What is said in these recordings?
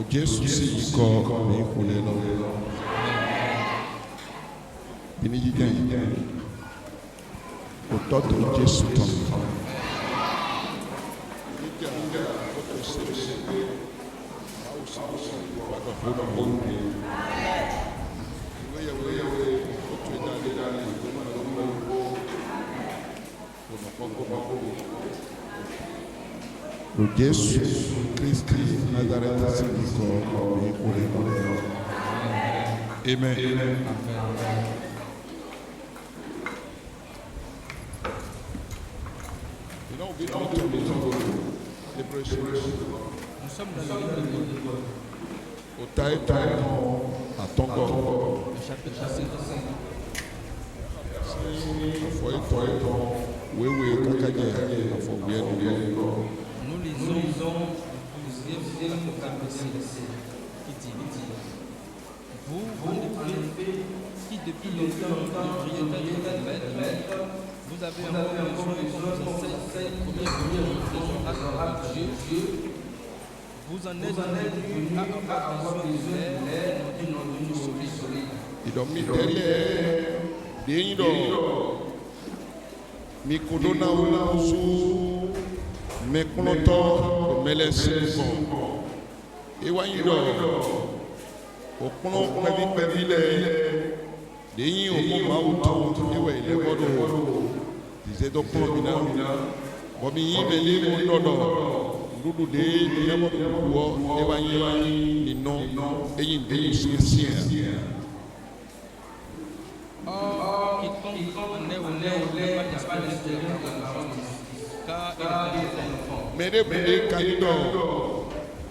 Jésus si ko mi kule lo. Bini jigen. Ototo Jésus ton. Jésus Christ Nazareth siko mi kule lo. Amen. Nous sommes dans le livre de au Taïta à Tongo, le chapitre 5. Nous lisons le deuxième verset qui dit vous qui depuis longtemps devriez être maître, vous avez encore besoin qu'on vous enseigne combien acte de Dieu. Vous en êtes venu à avoir besoin d'une solide. Il doit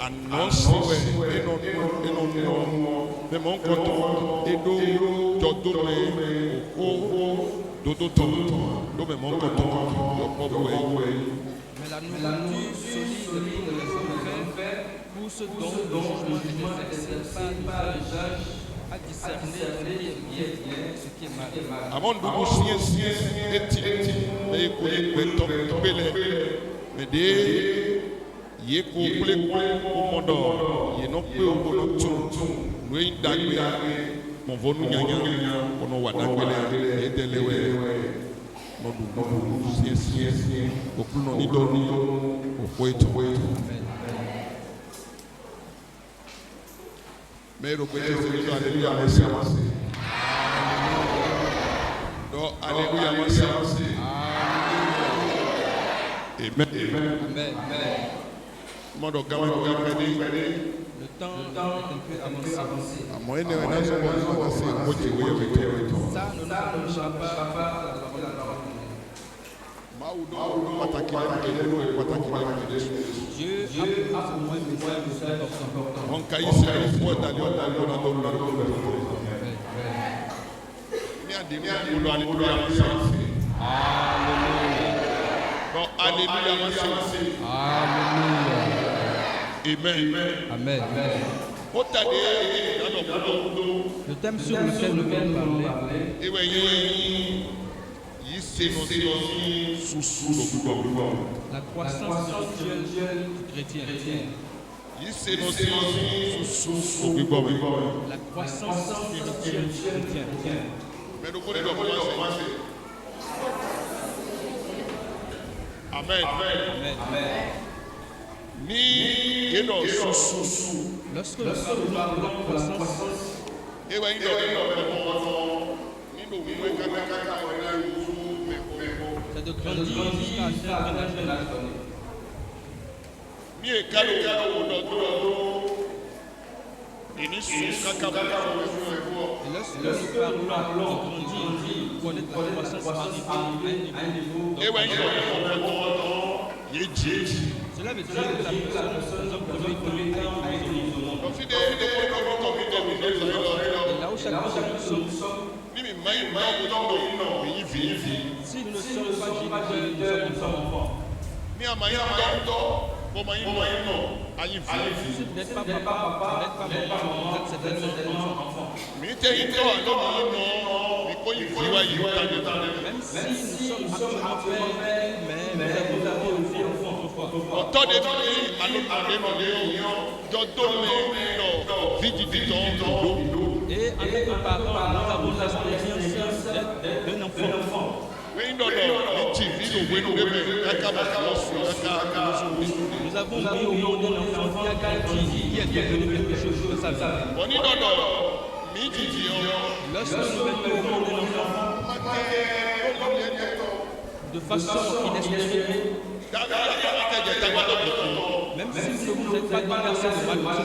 annonce mais mon coton et do dodo mais mon coton mais la nourriture solide pour les hommes pour ce dont le jugement n'excelle pas le juge à discerner ce qui est mal. Avant de vous signer mais des ye ko ple ko modo ye no pe o bono tu no indagbe mo vonu nyanya ono wadagbele e delewe no du sie o kuno ni do o poeto mero ko Jésus alléluia merci do alléluia merci amen amen. Le temps est un peu avancé. Ça, nous n'approchons pas Dieu a pour moi besoin Amen. Amen. Le thème sur lequel nous allons parler, la croissance spirituelle du chrétien. La croissance spirituelle du chrétien. Amen. Lorsque nous parlons de croissance, c'est de grandir jusqu'à atteindre l'âge donné. Et lorsque nous parlons de grandir, connaître la croissance arriver à un niveau cela veut dire que la personne là où chacun de nous sommes, si nous ne sommes pas généreux, nous sommes enfants. Si vous n'êtes pas papa, vous n'êtes pas maman, vous êtes certainement enfant. Même si nous sommes actuellement pères, mais nous avons été aussi enfants autrefois. Et en tant que parents, nous avons l'expérience d'un enfant. Nous avons mis au monde un enfant qui a grandi, qui est devenu quelque chose de sa vie. Lorsque nous mettons au monde un enfant de façon inespérée, même si vous n'êtes pas dans verset de mal,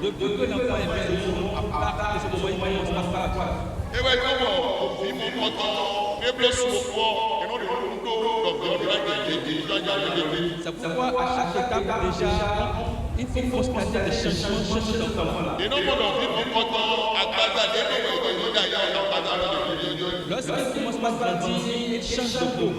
depuis que l'enfant est mis au monde, à part de ce moment, il commence à faire. C'est pourquoi à chaque étape déjà, il faut constater des changements chez cet enfant-là. Lorsqu'il commence à grandir, il change de peau.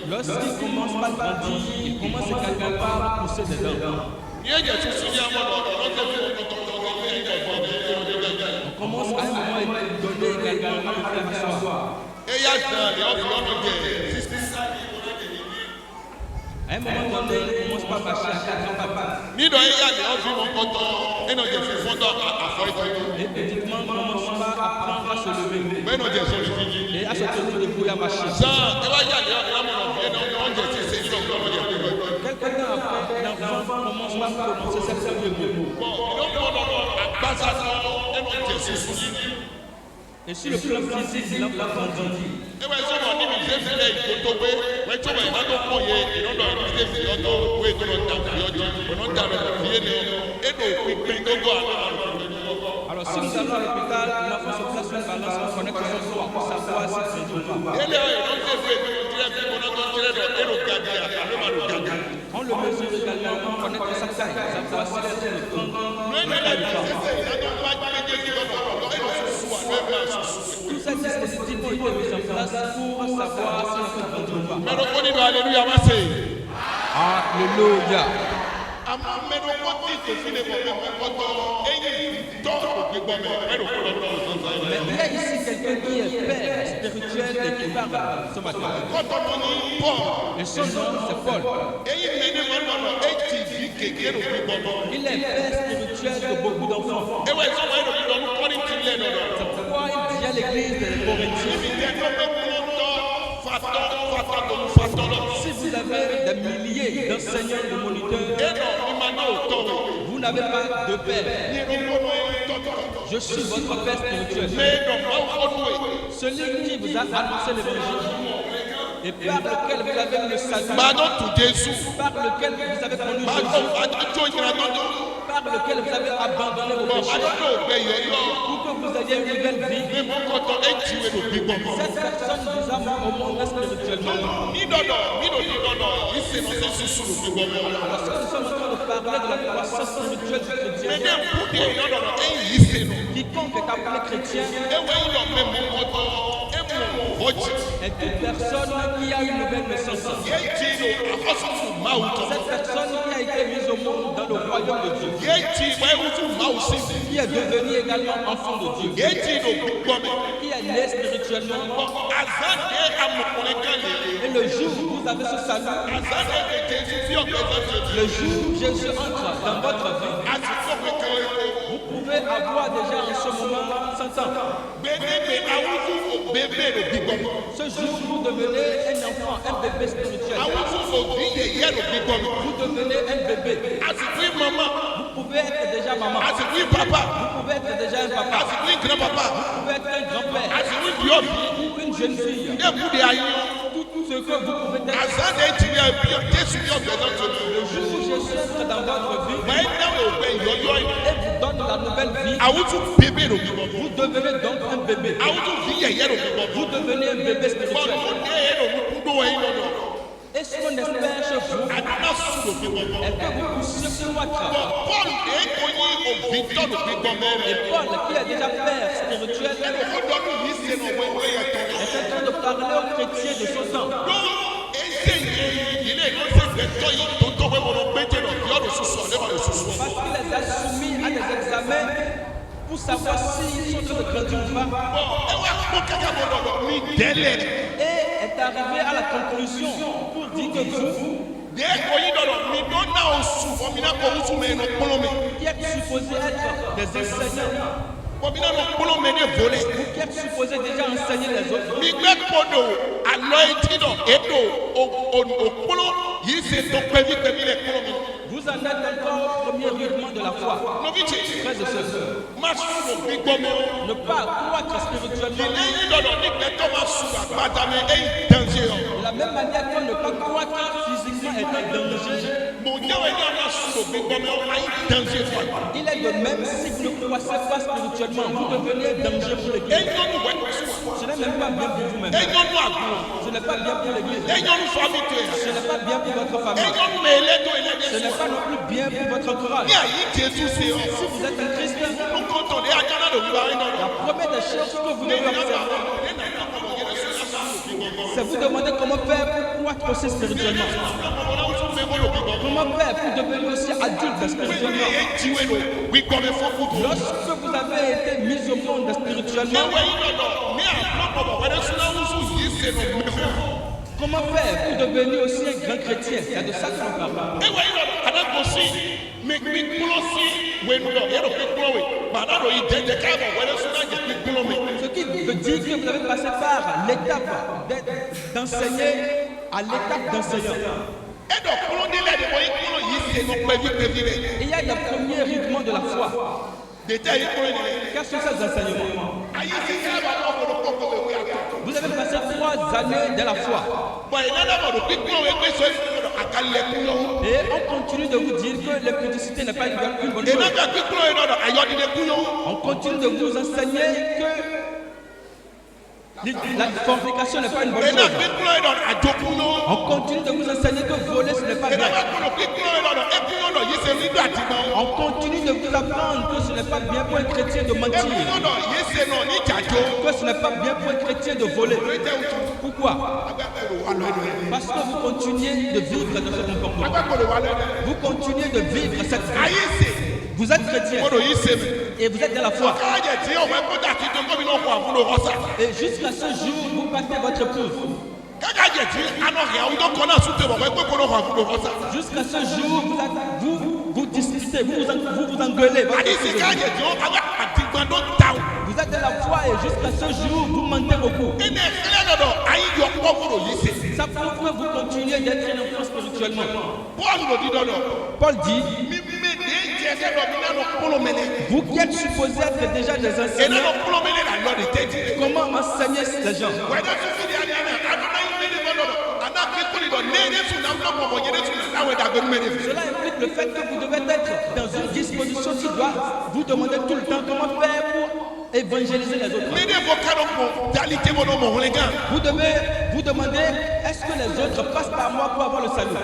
Lorsqu'il commence à grandir, il commence quelque part à pousser des dents. On commence à un moment à donner également à le faire asseoir. À un moment donné, il commence pas à marcher à quatre pattes. Et effectivement, on ne commence pas à apprendre à se lever. Et à se tenir debout et à marcher. Quelque temps après, l'enfant commence à prononcer ses premiers mots. Et sur le plan physique, l'enfant grandit. Alors si nous allons à l'hôpital, l'enfant se place sur une balance, on connaît que son poids pour savoir si c'est bon ou pas. On le mesure également, on connaît que sa taille, savoir si c'est le temps. Tout ça dispositif est mis en place pour savoir si on peut prendre ou pas. Alléluia. Mais il y a ici quelqu'un qui est père spirituel et qui parle ce matin. Et son nom c'est Paul. Il est père spirituel de beaucoup d'enfants. C'est pourquoi il dit à l'église de Corinthiens: si vous avez des milliers d'enseignants, de moniteurs, vous n'avez pas de père. Je suis votre père spirituel. Celui qui vous a annoncé l'évangile et par lequel vous avez le salut, par lequel vous avez connu Jésus, par lequel vous avez abandonné vos péchés, pour que vous ayez une nouvelle vie. Cette personne vous a mis au monde spirituellement. Lorsque nous sommes en train de parler de la croissance spirituelle du chrétien, quiconque est appelé chrétien est toute personne qui a une nouvelle naissance. Cette personne qui a été mise au monde dans le royaume de Dieu, qui est devenu également enfant de Dieu, qui est né spirituellement. Et le jour où vous avez ce salut, le jour où Jésus entre dans votre vie, vous pouvez avoir déjà en ce moment 100 ans. Ce jour, vous devenez un enfant, un bébé spirituel. Vous devenez un bébé. Vous pouvez être déjà maman. Vous pouvez être déjà un papa. Vous pouvez être un grand-père ou une jeune fille. Tout ce que vous pouvez être. Le jour où Jésus entre dans votre vie et vous donne la nouvelle vie, vous devenez donc un bébé. Vous devenez un bébé spirituel. Et ce qu'on espère chez vous est que vous puissiez croître. Et Paul, qui est déjà père spirituel, est en train de parler aux chrétiens de son temps. Parce qu'il les a examen pour savoir s'ils sont en train de grandir ou pas. Et est arrivé à la conclusion pour dire que vous, qui êtes supposé être des enseignants, vous qui êtes supposé déjà enseigner les autres, vous en êtes encore au premier rudement de la foi. Frères et sœurs, ne pas croître spirituellement. De la même manière que ne pas croître physiquement est un danger, il est de même si vous ne croissez pas spirituellement, vous devenez un danger pour l'église. Ce n'est même pas bien pour vous-même. Ce n'est pas bien pour l'église. Ce n'est pas bien pour votre famille. Ce n'est pas non plus bien pour votre entourage. Si vous êtes un Christ, la première des choses que vous devez observer, c'est vous demander comment faire pour croître aussi spirituellement. Comment faire pour devenir aussi adulte spirituellement. Lorsque vous avez été mis au monde spirituellement, comment faire pour devenir aussi un grand chrétien? C'est de ça que nous parlons. Ce qui veut dire que vous avez passé par l'étape d'enseigner à l'étape d'enseignant. Il y a le premier rythme de la foi. Quels sont ces enseignements? Vous avez passé 3 années de la foi. Et on continue de vous dire que l'épudicité n'est pas une bonne chose. On continue de vous enseigner que la fornication n'est pas une bonne chose. On continue de vous enseigner que voler ce n'est pas bien. On continue de vous apprendre que ce n'est pas bien pour un chrétien de mentir. Que ce n'est pas bien pour un chrétien de voler. Pourquoi? Parce que vous continuez de vivre dans ce comportement. Vous continuez de vivre cette vie. Vous êtes chrétien et vous êtes dans la foi. Et jusqu'à ce jour, vous battez votre épouse. Jusqu'à ce jour, vous disputez, vous engueulez. Vous êtes dans la foi et jusqu'à ce jour, vous mentez beaucoup. Ça prouve que vous continuez d'être un enfant spirituellement. Paul dit, vous qui êtes supposés être déjà des enseignants, comment enseigner les gens? Cela implique le fait que vous devez être dans une disposition qui doit vous demander tout le temps comment faire pour évangéliser les autres. Vous devez vous demander, est-ce que les autres passent par moi pour avoir le salut?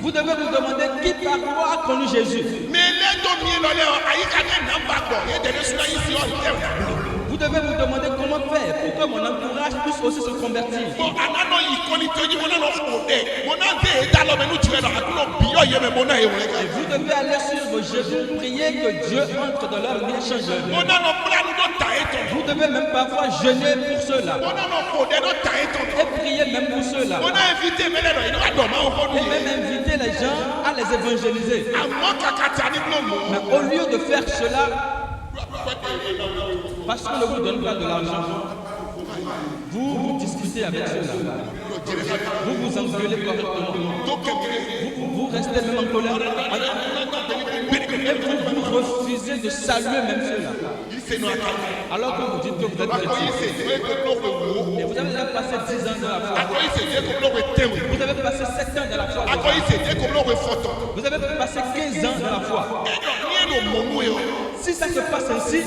Vous devez vous demander qui par moi a connu Jésus. Vous devez vous demander comment faire pour que mon entourage puisse aussi se convertir. Et vous devez aller sur vos genoux, prier que Dieu entre dans leur vie et change leur vie. Vous devez même parfois jeûner pour cela. Et prier même pour cela. Et même inviter les gens à les évangéliser. Mais au lieu de faire cela, parce qu'on ne vous donne pas de l'argent, vous discutez avec ceux-là. Vous vous engueulez correctement. Vous restez même en colère. Et vous refusez de saluer même ceux-là. Alors que vous dites que vous êtes chrétien. Et vous avez déjà passé 10 ans dans la foi. Vous avez passé 7 ans dans la foi. Vous avez passé 15 ans dans la foi. Si ça se passe ainsi,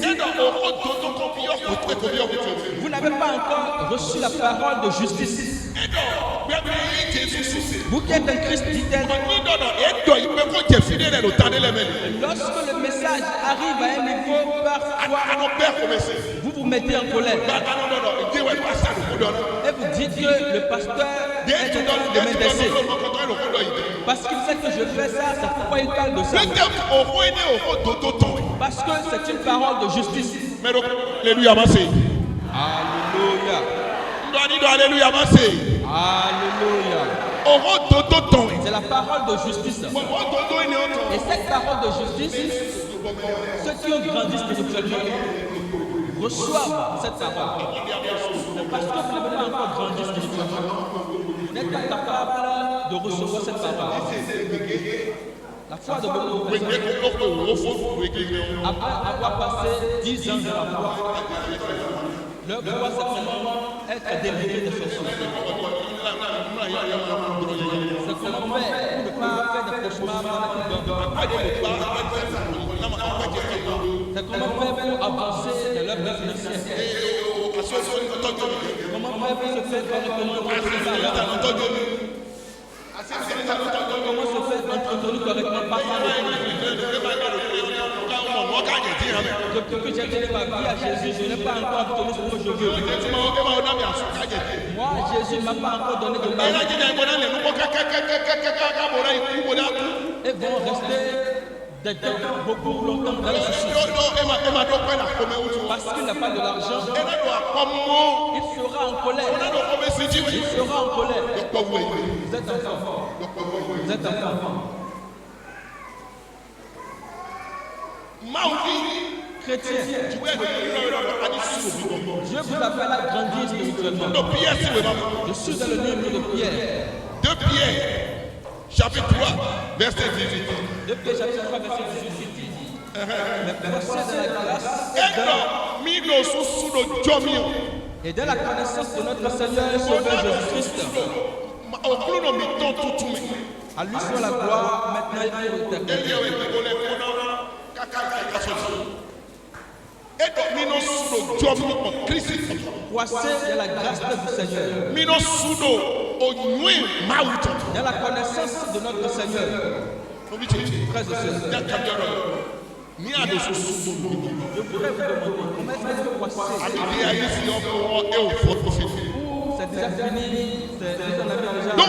vous n'avez pas encore reçu la parole de justice. Vous qui êtes un Christ fidèle, lorsque le message arrive à un niveau parfois vous vous mettez en colère. Et vous dites que le pasteur est en train de m'intercer. Parce qu'il sait que je fais ça, c'est pourquoi il parle de ça. Parce que c'est une parole de justice. Alléluia. Alléluia. Alléluia. C'est la parole de justice. Et cette parole de justice, ceux qui ont grandi spirituellement reçoivent cette parole. Parce que vous n'avez pas encore grandi spirituellement, vous n'êtes pas capable de recevoir cette parole. La foi de votre après avoir passé 10 ans de la foi, leur foi c'est vraiment être délivré des choses. C'est comment faire pour ne pas faire des cauchemars pendant qu'ils dorment. C'est comment faire pour avancer dans leur vie financière. Comment faire pour se faire correctement comment se faire entretenir correctement par ça. Depuis que j'ai donné ma vie à Jésus, je n'ai pas encore obtenu ce que je veux. Moi, Jésus ne m'a pas encore donné de mari. Et vont rester beaucoup longtemps dans le souci. Parce qu'il n'a pas de l'argent, il sera en colère. Il sera en colère. Vous êtes enfant. Vous êtes enfant. Chrétien, je vous appelle à grandir spirituellement. Je suis dans le livre de Pierre. 2 Pierre, chapitre 3, verset 18. 2 Pierre, chapitre 3, verset 18 dit mais procède de la grâce et de la connaissance de notre Seigneur et Sauveur Jésus-Christ. À lui soit la gloire maintenant et pour l'éternité. Croissez dans la grâce du Seigneur. Dans la connaissance de notre Seigneur. Frères et sœurs, je voudrais vous demander comment est-ce que vous croissez. C'est déjà fini. Non,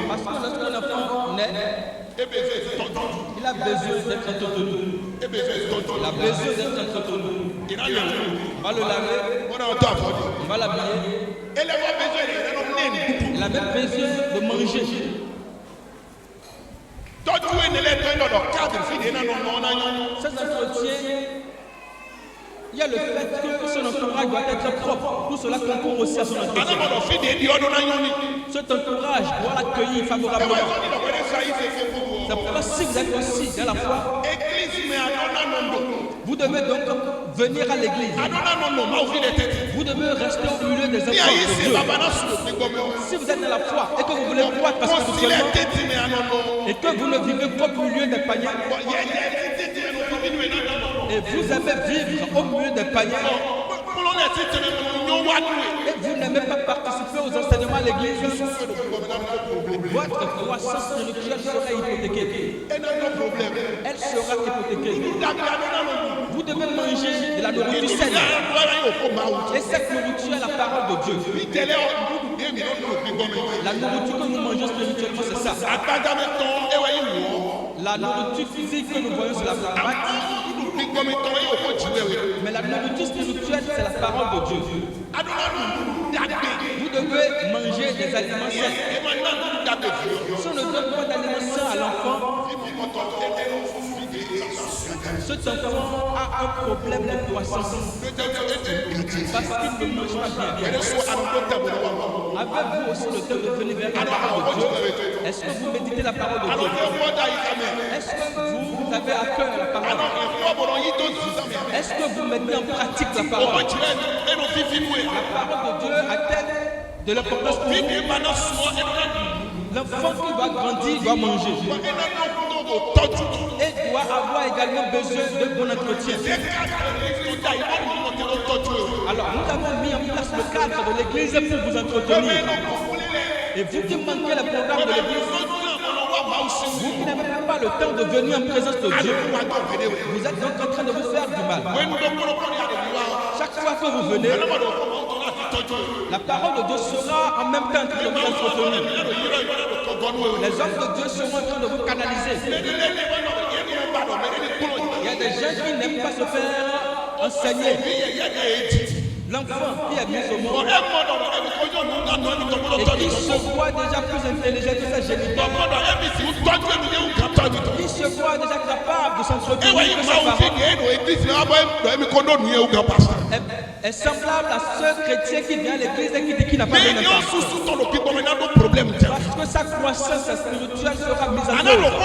parce que lorsqu'un enfant naît, il a besoin d'être entretenu. Il a besoin d'être entretenu. On va le laver, on va l'habiller. Il a même besoin de manger. Cet entretien, il y a le fait que son entourage doit être propre. Tout cela concourt aussi à son entretien. Cet entourage doit l'accueillir favorablement. C'est pourquoi si vous êtes aussi dans la foi, vous devez donc venir à l'église. Vous devez rester au milieu des enfants de Dieu. Si vous êtes dans la foi et que vous voulez croître parce que vous et que vous ne vivez pas au milieu des païens, et vous aimez vivre au milieu des païens, et vous n'aimez pas participer aux enseignements à l'église, votre croissance spirituelle sera hypothéquée. Elle sera hypothéquée. Vous devez manger de la nourriture saine. Et cette nourriture est la parole de Dieu. La nourriture que nous mangeons spirituellement, c'est ça. La nourriture physique que nous voyons, c'est la matière. Mais la nourriture spirituelle, c'est la parole de Dieu. Vous devez manger des aliments sains. Si on ne donne pas d'aliments sains à l'enfant, cet enfant a un problème de croissance. Parce qu'il ne mange pas bien. Avez-vous aussi le temps de venir vers la parole de Dieu? Est-ce que vous méditez la parole de Dieu? Est-ce que vous avez à cœur la parole? Est-ce que vous mettez en pratique la parole? La parole de Dieu a-t-elle de l'importance pour vous? L'enfant qui va grandir doit manger. Et doit avoir également besoin de bon entretien. Alors nous avons mis en place le cadre de l'église pour vous entretenir. Et vous qui manquez le programme de l'église, Vous qui n'avez même pas le temps de venir en présence de Dieu, vous êtes donc en train de vous faire du mal. Chaque fois que vous venez, la parole de Dieu sera en même temps en train de vous entretenir. Les hommes de Dieu seront en train de vous canaliser. Il y a des gens qui n'aiment pas se faire enseigner. L'enfant qui est mis au monde et qui se voit déjà plus intelligent que sa géniteur, qui se voit déjà capable de s'entretenir que ses parents, est semblable à ce chrétien qui vient à l'église et qui dit qu'il n'a pas de parce que sa croissance spirituelle sera mise en œuvre.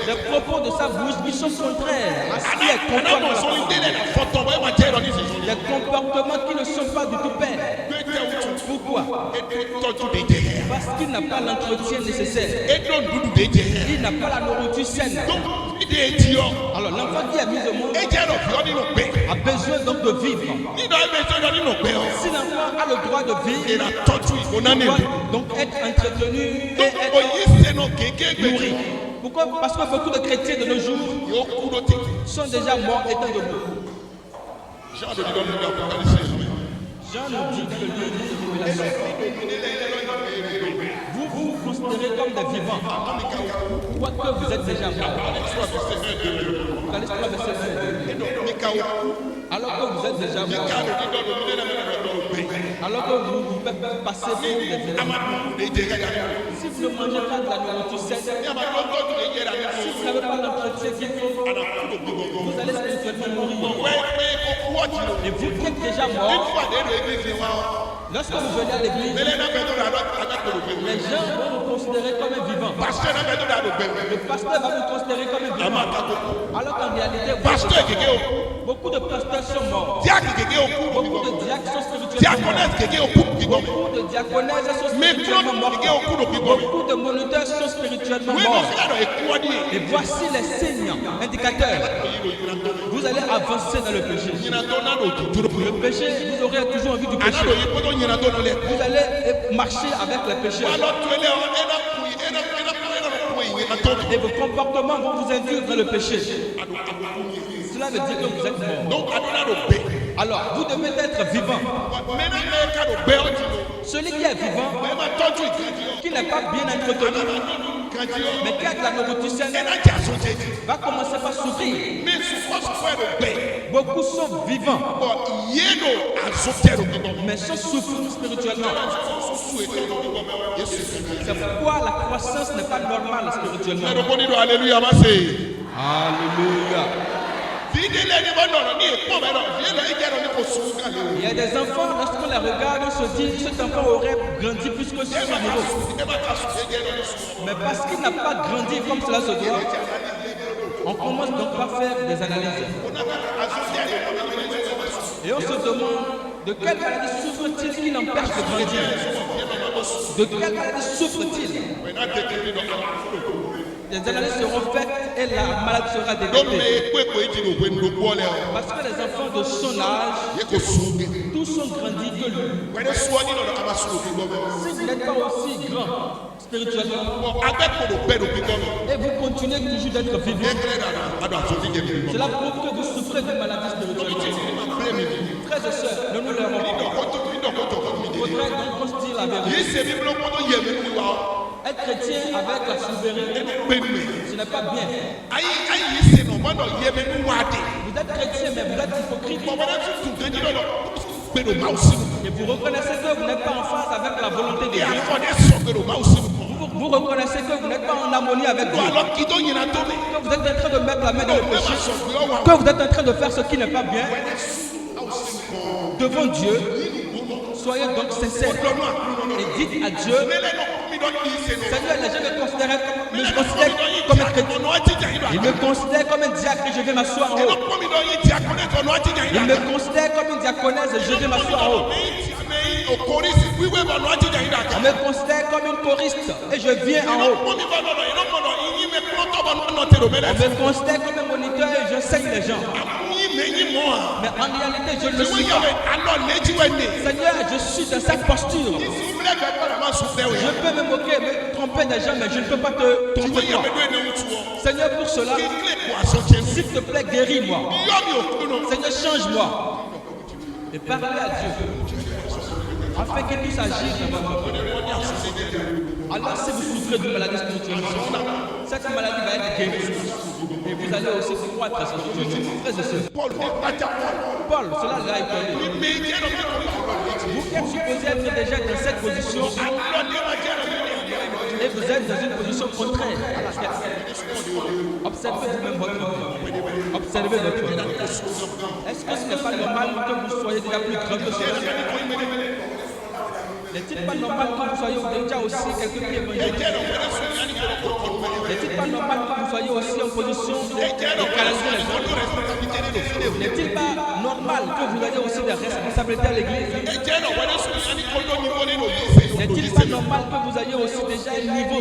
Les propos de sa bouche qui sont contraires à ce qui est conforme à la parole. Les comportements qui ne sont pas du tout pères. Pourquoi? Parce qu'il n'a pas l'entretien nécessaire. Il n'a pas la nourriture saine. Alors l'enfant qui est mis au monde a besoin donc de vivre. Si l'enfant a le droit de vivre, il doit donc être entretenu et être nourri. Pourquoi? Parce que beaucoup de chrétiens de nos jours sont déjà morts étant debout. Jean nous dit que le livre de Révélation, vous vous considérez comme des vivants, quoique vous êtes déjà morts. Alors que vous êtes déjà morts, alors que vous vous passez pour des éléments. Si vous ne mangez pas de la nourriture saine, si vous n'avez pas l'entretien qu'il faut, vous allez spirituellement mourir. Et vous qui êtes déjà mort, lorsque vous venez à l'église, les gens vont vous considérer comme un vivant. Le pasteur va vous considérer comme un vivant. Alors qu'en réalité, beaucoup de pasteurs sont morts. Beaucoup de diacres sont spirituellement morts. Beaucoup de diaconesses sont spirituellement morts. Beaucoup de moniteurs sont spirituellement morts. Et voici les signes indicateurs. Vous allez avancer dans le péché. Le péché, vous aurez toujours envie du péché. Vous allez marcher avec le péché. Et vos comportements vont vous induire dans le péché. Cela veut dire que vous êtes mort. Alors, vous devez être vivant. Celui qui est vivant, qui n'est pas bien entretenu, mais qui a de la nourriture saine, va commencer par souffrir. Beaucoup sont vivants, mais sont souffrants spirituellement. C'est pourquoi la croissance n'est pas normale spirituellement. Alléluia. Alléluia. Il y a des enfants, lorsqu'on les regarde, on se dit que cet enfant aurait grandi plus que ce niveau. Mais parce qu'il n'a pas grandi comme cela se doit, on commence donc par faire des analyses. Et on se demande de quelle maladie souffre-t-il qui l'empêche de grandir? De quelle maladie souffre-t-il? Les analyses seront faites et la maladie sera détectée. Parce que les enfants de son âge, tous sont grandis que lui. Si vous n'êtes pas aussi grand spirituellement, et vous continuez toujours d'être vivant, cela prouve que vous souffrez de maladies spirituelles. Frères et sœurs, ne nous leurrons pas. Il faudrait donc qu'on se dise la vérité. Être chrétien avec la souveraineté, ce n'est pas bien. Vous êtes chrétien, mais vous êtes hypocrite. Et vous reconnaissez que vous n'êtes pas en phase avec la volonté de Dieu. Vous reconnaissez que vous n'êtes pas en harmonie avec Dieu. Que vous êtes en train de mettre la main dans le péché. Que vous êtes en train de faire ce qui n'est pas bien. Devant Dieu, soyez donc sincères et dites à Dieu: Seigneur, les gens me considèrent comme un chrétien. Ils me considèrent comme un diacre et je vais m'asseoir en haut. Ils me considèrent comme une diaconesse et je vais m'asseoir en haut. On me considère comme une choriste et je viens en haut. On me considère comme un moniteur et j'enseigne les gens. Mais en réalité, je ne le suis pas. Seigneur, je suis dans cette posture. Je peux me moquer, me tromper des gens, mais je ne peux pas te tromper toi. Seigneur, pour cela, s'il te plaît, guéris-moi. Seigneur, change-moi. Et parlez à Dieu. Afin qu'il puisse agir dans votre vie. Alors, si vous souffrez d'une maladie spirituelle, cette maladie va être guérie. Et vous allez aussi croître spirituellement. Frères et sœurs. Paul, cela l'a étonné. Vous qui êtes supposé être déjà dans cette position, et vous êtes dans une position contraire à la tête. Observez vous-même votre vie. Observez votre vie. Est-ce que ce n'est pas normal que vous soyez déjà plus grand que cela? N'est-il pas normal que vous soyez déjà aussi quelqu'un qui est évangéliste? N'est-il pas normal que vous soyez aussi en position de canaliser les autres? N'est-il pas normal que vous ayez aussi des responsabilités à l'église? N'est-il pas normal que vous ayez aussi déjà un niveau?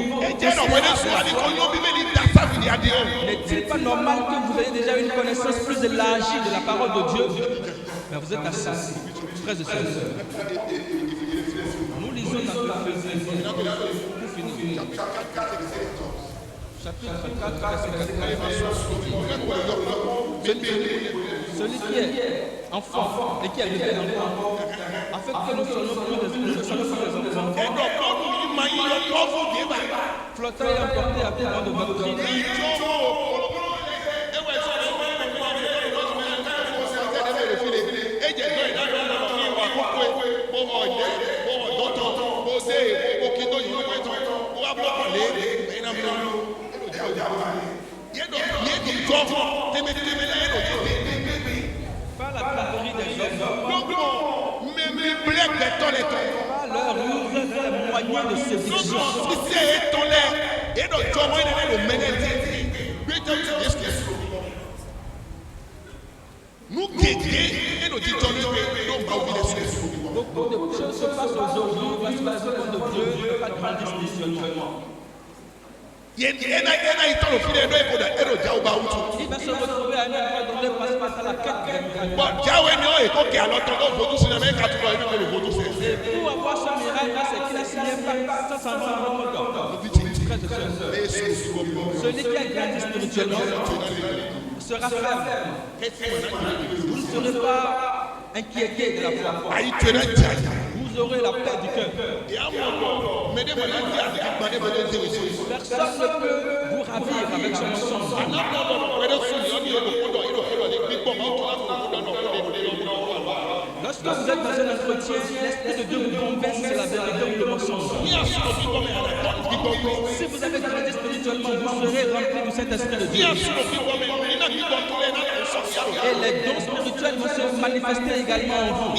N'est-il pas normal que vous ayez déjà une connaissance plus élargie de la parole de Dieu? Mais vous êtes assis, frères et sœurs. Nous lisons dans le pour finir. Chapitre 4, verset 4. Celui qui est enfant et qui est bébé enfant, afin que nous soyons plus des enfants, flottant et emportés à courant de doctrine. Par la tromperie des hommes, par leur ruse et les moyens de séduction. Beaucoup de choses se passent aujourd'hui parce que le peuple de Dieu ne peut pas grandir spirituellement. Il va se retrouver à un endroit donné parce qu'il à la quête. Et pour avoir ce miracle, c'est qu'il a signé un pacte sans s'en rendre compte. Celui qui a grandi spirituellement sera ferme. Vous ne serez pas inquiété de la foi. Vous aurez la paix du cœur. Personne ne peut vous ravir avec son mensonge. Lorsque vous êtes dans un entretien, l'Esprit de Dieu vous convainc si c'est la vérité ou le mensonge. Si vous avez grandi spirituellement, vous serez rempli du Saint-Esprit de Dieu. Et les dons spirituels vont se manifester également en vous.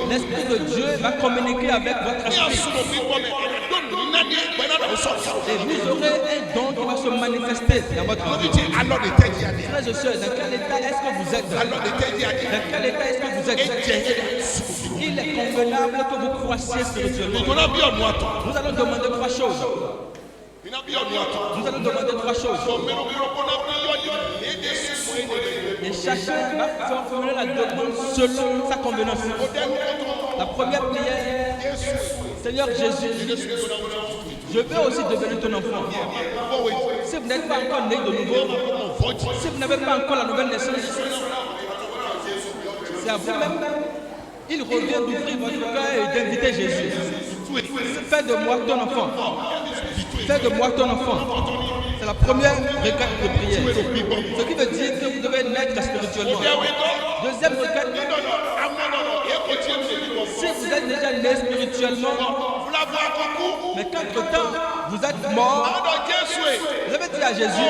L'Esprit de Dieu va communiquer avec votre esprit. Et vous aurez un don qui va se manifester dans votre vie. Frères et sœurs, dans quel état est-ce que vous êtes? Dans quel état est-ce que vous êtes? Il est convenable que vous croissiez spirituellement. Nous allons demander trois choses. Nous allons demander trois choses. Et chacun va formuler la demande selon sa convenance. La première prière, Seigneur Jésus, je veux aussi devenir ton enfant. Si vous n'êtes pas encore né de nouveau, si vous n'avez pas encore la nouvelle naissance, c'est à vous-même. Il revient d'ouvrir votre cœur et d'inviter Jésus. Fais de moi ton enfant. Fais de moi ton enfant. C'est la première requête de prière. Ce qui veut dire que vous devez naître spirituellement. Deuxième requête. Si vous êtes déjà né spirituellement, mais qu'entre-temps, vous êtes mort, vous avez dit à Jésus,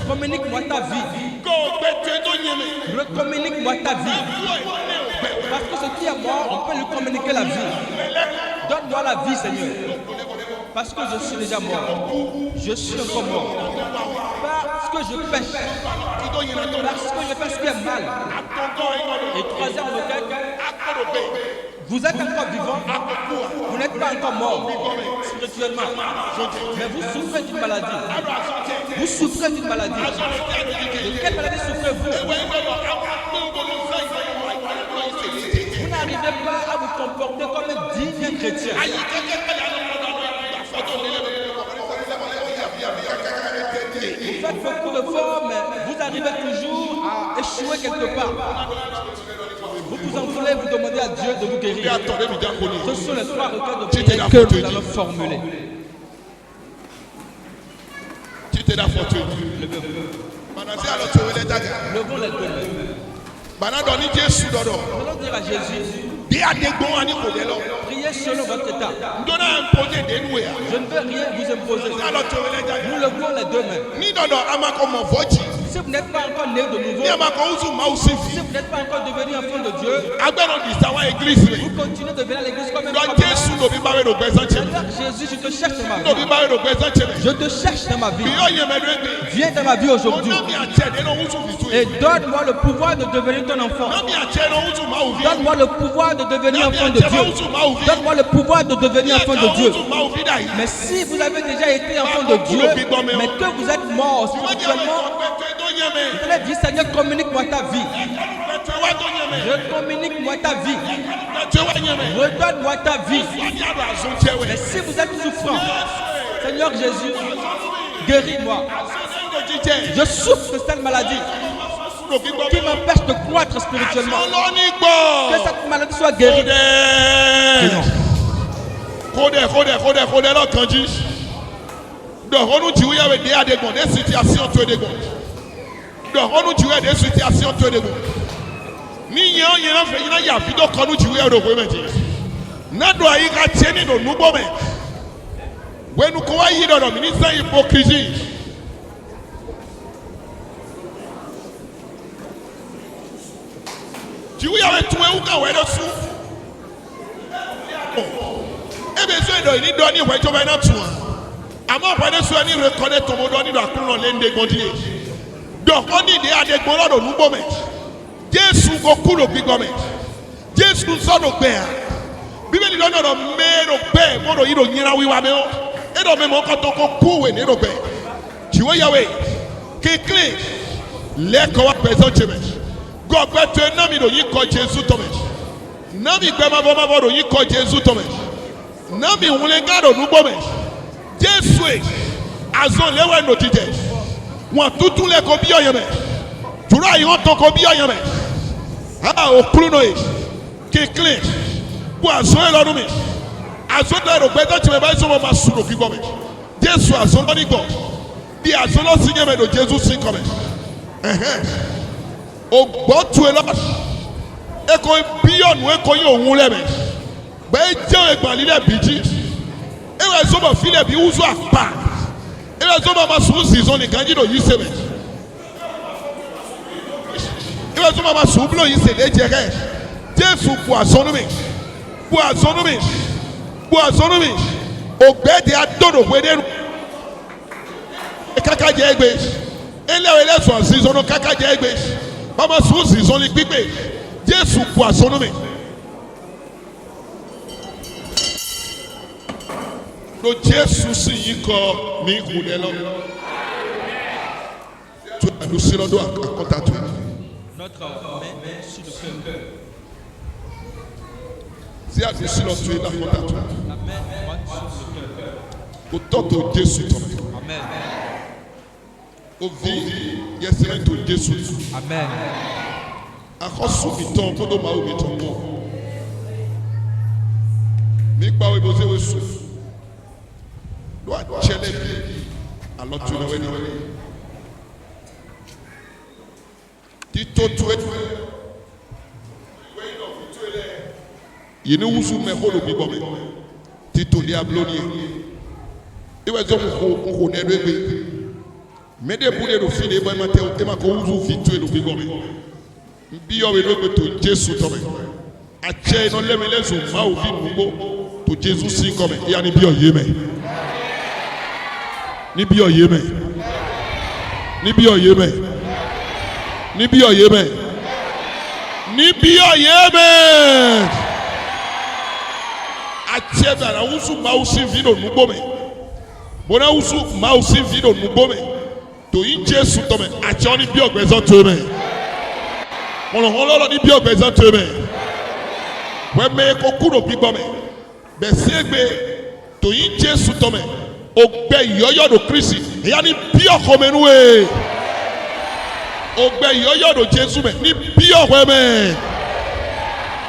communique-moi ta vie. Recommunique-moi ta vie. Parce que ce qui est mort, on peut lui communiquer la vie. Donne-moi la vie, Seigneur. Parce que je suis déjà mort. Je suis encore mort. Parce que je pêche. Parce que je fais ce qui est mal. Et troisième requête, vous êtes encore vivant. Vous n'êtes pas encore mort spirituellement. Mais vous souffrez d'une maladie. Vous souffrez d'une maladie. De quelle maladie souffrez-vous? Vous n'arrivez pas à vous comporter comme un digne chrétien. Vous faites beaucoup d'efforts, mais vous arrivez toujours à échouer quelque part. Vous en voulez vous demander à Dieu de vous guérir. Ce sont les 3 requêtes de prière que nous allons formuler. Levons les 2 mains. Allons dire à Jésus, priez selon votre état. Je ne veux rien vous imposer. Nous levons les 2 mains. Si vous n'êtes pas encore né de nouveau, si vous n'êtes pas encore devenu enfant de Dieu, vous continuez de venir à l'église comme un enfant. Jésus, je te cherche dans ma vie. Je te cherche dans ma vie. Viens dans ma vie aujourd'hui. Et donne-moi le pouvoir de devenir ton enfant. Donne-moi le pouvoir de devenir enfant de Dieu. Donne-moi le pouvoir de devenir enfant de Dieu. Mais si vous avez déjà été enfant de Dieu, mais que vous êtes mort spirituellement, je te dis, Seigneur, communique-moi ta vie. Communique-moi ta vie. Redonne-moi ta vie. Mais si vous êtes souffrant, Seigneur Jésus, guéris-moi. Je souffre de cette maladie qui m'empêche de croître spirituellement. Que cette maladie soit guérie. Jésù kò ló bí gọmẹ Jésù sọdọ gbẹà Bíbélì lọ́nà ọ̀rọ̀ mẹ́rọ gbẹ mọ́rọ̀ yìí ló nyira wíwá mẹ́ ọ́ ẹ̀rọ mẹ́mọ́ kọ́tọ́ kó kúwé nínú gbẹ tìwé yàwé kékeré lẹ́kọ̀ọ́ wa pẹ̀sẹ̀ tẹ̀mẹ̀ gọ́gbẹ́ tó ẹ̀ nàmi ló yí kọ́ Jésù tọ̀mẹ̀ nàmi gbẹ́ mabọ́ ló yí kọ́ Jésù tọ̀mẹ̀ nàmi wúlẹ̀ ńgàdọ̀ nùgbọ́ mẹ́ Jésù ẹ̀ azọ́ lẹ́wẹ̀ nò ti jẹ wọn tuntun lẹ́kọ̀ọ́ bí ọ̀yẹ́ mẹ́ tùrọ̀ àyè wọn tọ́ kọ́ bí ọ̀yẹ́ mẹ́ òkúrú náà yìí kékeré bó azọ́ yẹ lọ́dún mi azọ́ náà yẹ gbẹ́dọ̀ tìmẹ̀ báyìí sọ́wọ́ máa sùn lókì gbọ́ mẹ́ Jésù azọ́ lọ́dún gbọ́ bí azọ́ lọ́ sí yẹ mẹ́ lọ Jésù sí kọ́ mẹ́ ògbọ́ tu ẹ lọ́wọ́ ẹ̀kọ́ bílíọ̀nù ẹ̀kọ́ yẹ òun lẹ́ mẹ́ gbẹ́ jẹ́ ẹgbàlí lẹ́ bìjì ẹ̀wẹ̀ sọ́mọ̀ fílẹ̀ bí wúzọ́ àpá ẹ̀wẹ̀ sọ́mọ̀ máa sùn sí zọ́nì kanjí lọ yìí sẹ́mẹ̀ ẹ̀wẹ̀ sọ́mọ̀ máa sùn bílọ̀ yìí sẹ́lẹ̀ jẹ́rẹ́ Jésù bu àsọ́nù mi bu àsọ́nù mi bu àsọ́nù mi ògbẹ́dẹ adọ́dọ̀ wẹ́dẹ́rù kaka jẹ́ ẹgbẹ́ ẹlẹ́wẹ̀ lẹ́sùn àti zọ́nù kaka jẹ́ ẹgbẹ́ bàbá sùn sí zọ́nì gbígbé Jésù bu àsọ́nù mi. Lo Jésù sì yí kọ ní ìkùnlẹ̀ lọ. Tó àlù sí lọ́dọ̀ àkọ́tà tó. Notre main sur le cœur. Sí àlù sí lọ́dọ̀ tó àkọ́tà tó. La main droite sur le cœur. O tọ́ tó Jésù tọ̀ mẹ́. Amen. O vi yẹsẹ̀rẹ̀ tó Jésù. Amen. Akọ́sùn mi tán kó tó máa wò mí tán mọ́. Mi pa wo ibo ṣe wo sùn. Do a chele bi alotu na weni tito tuwe yene wusu me holo bi bome tito li abloni iwe zo mo ne do ebe me de bu de do fi de bo ma te o ma ko wusu fi tu e do bi bome bi o we do to Jésù to me a che no le me le zo ma o bi mugbo to Jésù si come ya ni bi o ye me níbi ọ̀yẹ́ mẹ́ níbi ọ̀yẹ́ mẹ́ níbi ọ̀yẹ́ mẹ́ níbi ọ̀yẹ́ mẹ́ àti ẹ̀dá àwùsù máa sì fi lò nùgbò mẹ́ bọ́nà àwùsù máa sì fi lò nùgbò mẹ́ tòyí Jésù tọ́ mẹ́ àti ọ́ níbi ọ̀gbẹ́sọ̀ tó mẹ́ mọ̀nà wọn lọ́lọ́ níbi ọ̀gbẹ́sọ̀ tó mẹ́. wẹ́mẹ́ kó kúrò gbígbọ́ mẹ́ bẹ́sẹ̀ gbé tòyí Jésù tọ́ mẹ́ ògbẹ́ ìyọ́yọ́dọ̀ Kristi ìyá ni bí ọkọ mẹ́nu wẹ̀ ògbẹ́ ìyọ́yọ́dọ̀ Jésù mẹ́ ní bí ọkọ mẹ́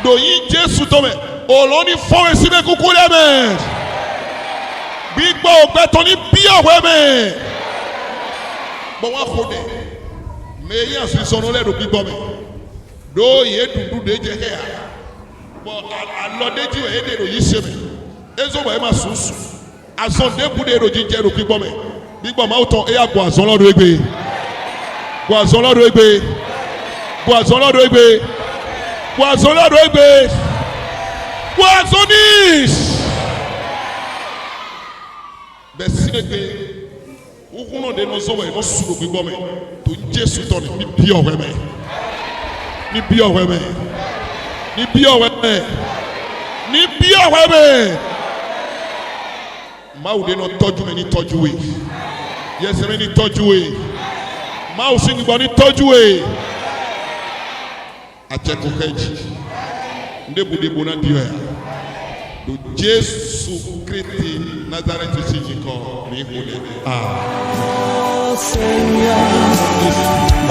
tòyí Jésù tọ́ mẹ́ òlọ́ni fọwọ́ síbẹ̀ kúkú lẹ́ mẹ́ gbígbọ́ ògbẹ́ tọ́ ní bí ọkọ mẹ́ bọ́ wá kó dẹ̀ mẹ́yìn àṣìṣọ́nù lẹ́nu gbígbọ́ mẹ́ dóòyè dùndùn dé jẹ́ hẹ́yà bọ́ alọ́dẹ́jì wẹ̀ ẹ́ dèrò yìí ṣe mẹ́ ezo wẹ̀ ẹ́ máa sùn sùn azɔndeku de erodzi dze ɖokui gbɔ me gbígbɔ mawu tɔ eya gbɔ azɔ lɔ do egbe gbɔ azɔ lɔ do egbe gbɔ azɔ lɔ do egbe gbɔ azɔ lɔ do egbe gbɔ azɔ nis bɛsi egbe wukunu de nɔzɔ wɛ nɔsu ɖokui gbɔ me to Jésù tɔ ne mi bi ɔwɛ mɛ mi bi ɔwɛ mɛ mi bi ɔwɛ mɛ mi bi ɔwɛ mɛ. Máwo de no tọ́jú mi ní tọ́jú wẹ̀ yẹsẹ̀ mi ní tọ́jú wẹ̀ máwo sì ń gbọ́ ní tọ́jú wẹ̀ àjẹkù kẹ́jì ndébùdébù náà di ẹ̀ do Jésù Kristi Nazareth sì yìí kọ́ ní ìkúlẹ̀. Seigneur,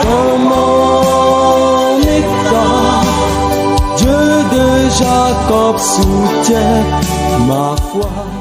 dans mon état, Dieu de Jacob soutient ma foi.